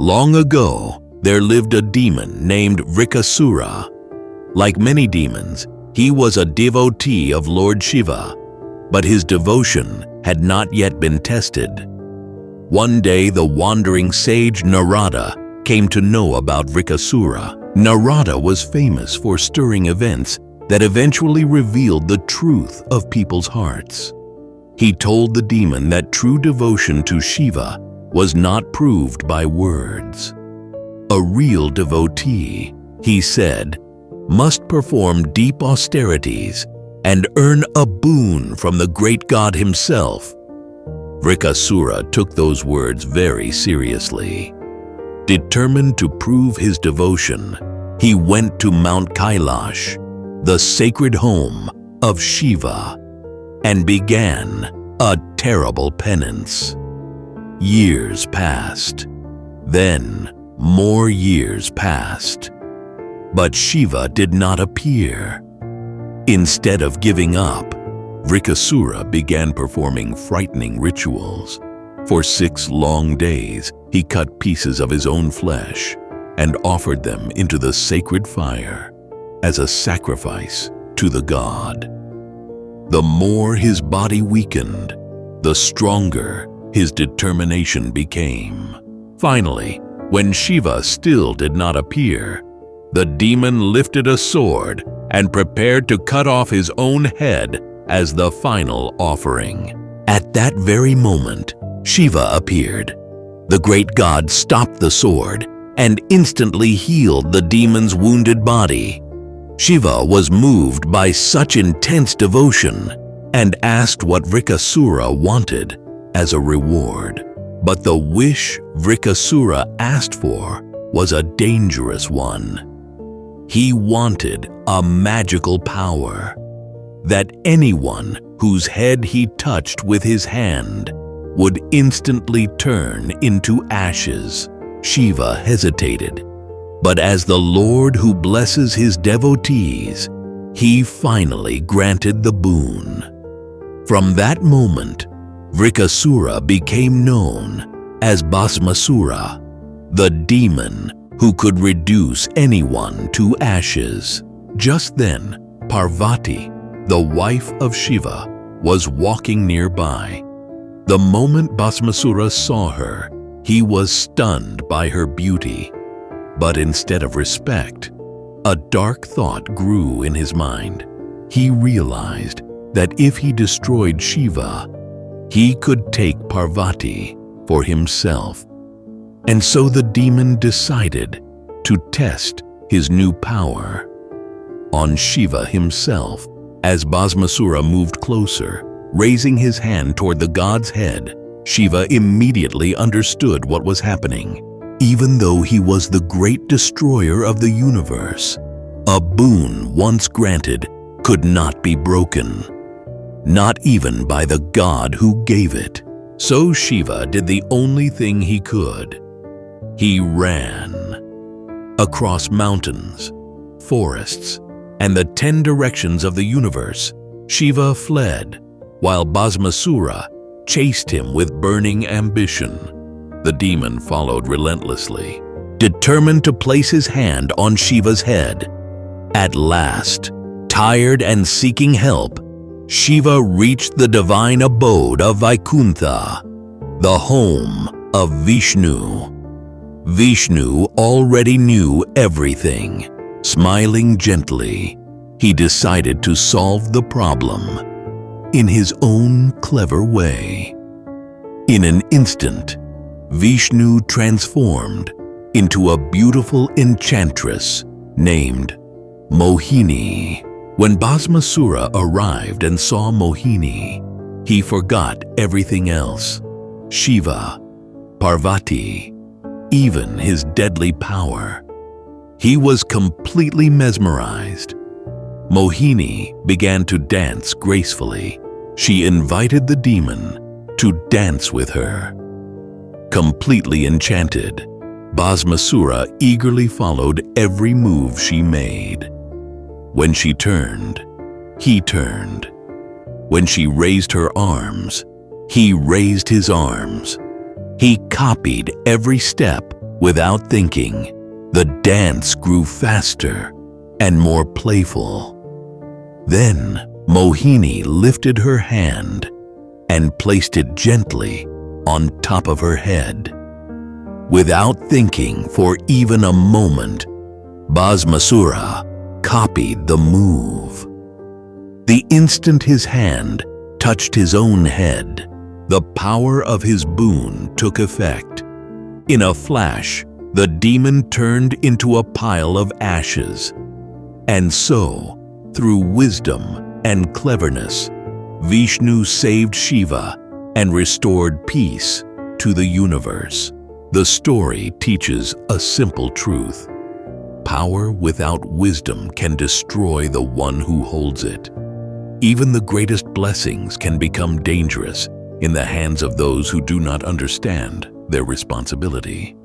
Long ago, there lived a demon named Vrikasura. Like many demons, he was a devotee of Lord Shiva, but his devotion had not yet been tested. One day, the wandering sage Narada came to know about Vrikasura. Narada was famous for stirring events that eventually revealed the truth of people's hearts. He told the demon that true devotion to Shiva was not proved by words. A real devotee, he said, must perform deep austerities and earn a boon from the great god himself. Vrikasura took those words very seriously. Determined to prove his devotion, he went to Mount Kailash, the sacred home of Shiva, and began a terrible penance. Years passed. Then more years passed. But Shiva did not appear. Instead of giving up, Vrikasura began performing frightening rituals. For 6 long days, he cut pieces of his own flesh and offered them into the sacred fire as a sacrifice to the god. The more his body weakened, the stronger his determination became. Finally, when Shiva still did not appear, the demon lifted a sword and prepared to cut off his own head as the final offering. At that very moment, Shiva appeared. The great god stopped the sword and instantly healed the demon's wounded body. Shiva was moved by such intense devotion and asked what Vrikasura wanted as a reward. But the wish Vrikasura asked for was a dangerous one. He wanted a magical power, that anyone whose head he touched with his hand would instantly turn into ashes. Shiva hesitated, but as the Lord who blesses his devotees, he finally granted the boon. From that moment, Vrikasura became known as Bhasmasura, the demon who could reduce anyone to ashes. Just then, Parvati, the wife of Shiva, was walking nearby. The moment Bhasmasura saw her, he was stunned by her beauty. But instead of respect, a dark thought grew in his mind. He realized that if he destroyed Shiva, he could take Parvati for himself. And so the demon decided to test his new power on Shiva himself. As Bhasmasura moved closer, raising his hand toward the god's head, Shiva immediately understood what was happening. Even though he was the great destroyer of the universe, a boon once granted could not be broken, not even by the god who gave it. So Shiva did the only thing he could. He ran. Across mountains, forests, and the 10 directions of the universe, Shiva fled, while Bhasmasura chased him with burning ambition. The demon followed relentlessly, determined to place his hand on Shiva's head. At last, tired and seeking help, Shiva reached the divine abode of Vaikuntha, the home of Vishnu. Vishnu already knew everything. Smiling gently, he decided to solve the problem in his own clever way. In an instant, Vishnu transformed into a beautiful enchantress named Mohini. When Bhasmasura arrived and saw Mohini, he forgot everything else: Shiva, Parvati, even his deadly power. He was completely mesmerized. Mohini began to dance gracefully. She invited the demon to dance with her. Completely enchanted, Bhasmasura eagerly followed every move she made. When she turned, he turned. When she raised her arms, he raised his arms. He copied every step Without thinking, the dance grew faster and more playful. Then Mohini lifted her hand and placed it gently on top of her head. Without thinking for even a moment, Bhasmasura copied the move. The instant his hand touched his own head, the power of his boon took effect. In a flash, the demon turned into a pile of ashes. And so, through wisdom and cleverness, Vishnu saved Shiva and restored peace to the universe. The story teaches a simple truth. Power without wisdom can destroy the one who holds it. Even the greatest blessings can become dangerous in the hands of those who do not understand their responsibility.